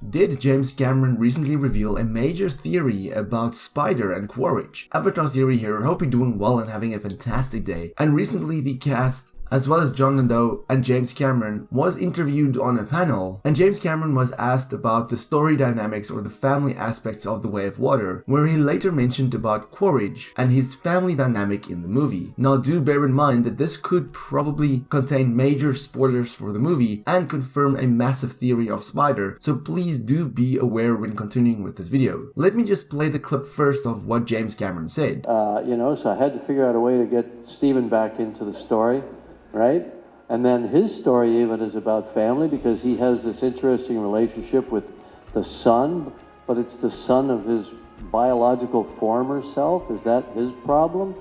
did James Cameron recently reveal a major theory about Spider and Quaritch. Avatar Theory here, hope you're doing well and having a fantastic day. And recently the cast, as well as John Lando and James Cameron, was interviewed on a panel, and James Cameron was asked about the story dynamics or the family aspects of The Way of Water, where he later mentioned about Quaritch and his family dynamic in the movie. Now do bear in mind that this could probably contain major spoilers for the movie and confirm a massive theory of Spider, so please do be aware when continuing with this video. Let me just play the clip first of what James Cameron said. So I had to figure out a way to get Steven back into the story. Right? And then his story even is about family because he has this interesting relationship with the son, but it's the son of his biological former self. Is that his problem?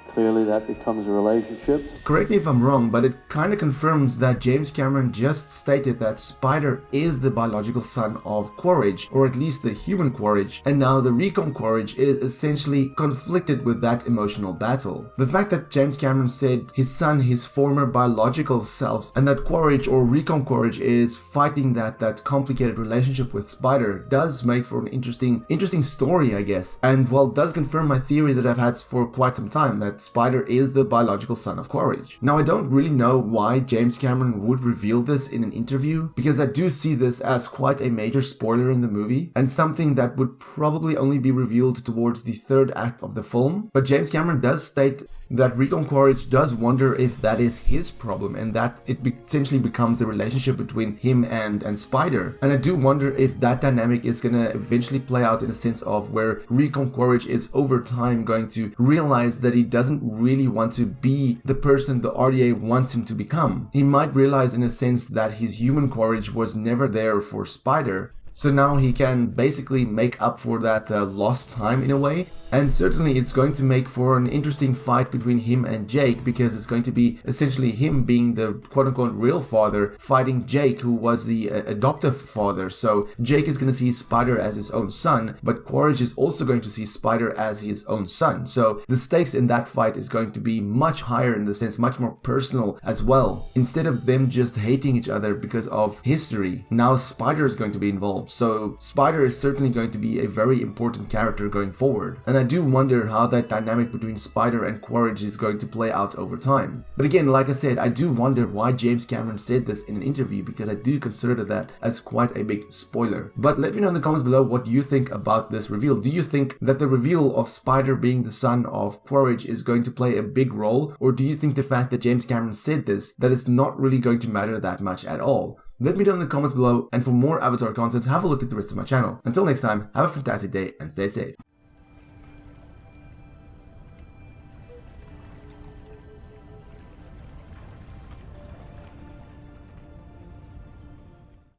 Clearly that becomes a relationship. Correct me if I'm wrong, but it kind of confirms that James Cameron just stated that Spider is the biological son of Quaritch, or at least the human Quaritch, and now the recon Quaritch is essentially conflicted with that emotional battle. The fact that James Cameron said his son, his former biological self, and that Quaritch or recon Quaritch is fighting that complicated relationship with Spider does make for an interesting story, I guess, and well, does confirm my theory that I've had for quite some time, that Spider is the biological son of Quaritch. Now, I don't really know why James Cameron would reveal this in an interview, because I do see this as quite a major spoiler in the movie, and something that would probably only be revealed towards the third act of the film. But James Cameron does state that Recon Quaritch does wonder if that is his problem, and that it essentially becomes a relationship between him and Spider. And I do wonder if that dynamic is gonna eventually play out in a sense of where Recon Quaritch is over time going to realize that he doesn't really want to be the person the RDA wants him to become. He might realize in a sense that his human Quaritch was never there for Spider, so now he can basically make up for that lost time in a way. And certainly it's going to make for an interesting fight between him and Jake, because it's going to be essentially him being the quote-unquote real father fighting Jake, who was the adoptive father. So Jake is going to see Spider as his own son, but Quaritch is also going to see Spider as his own son. So the stakes in that fight is going to be much higher, in the sense much more personal as well. Instead of them just hating each other because of history, now Spider is going to be involved. So Spider is certainly going to be a very important character going forward. And I do wonder how that dynamic between Spider and Quaritch is going to play out over time. But again, like I said, I do wonder why James Cameron said this in an interview, because I do consider that as quite a big spoiler. But let me know in the comments below what you think about this reveal. Do you think that the reveal of Spider being the son of Quaritch is going to play a big role, or do you think the fact that James Cameron said this, that it's not really going to matter that much at all? Let me know in the comments below, and for more Avatar content, have a look at the rest of my channel. Until next time, have a fantastic day and stay safe.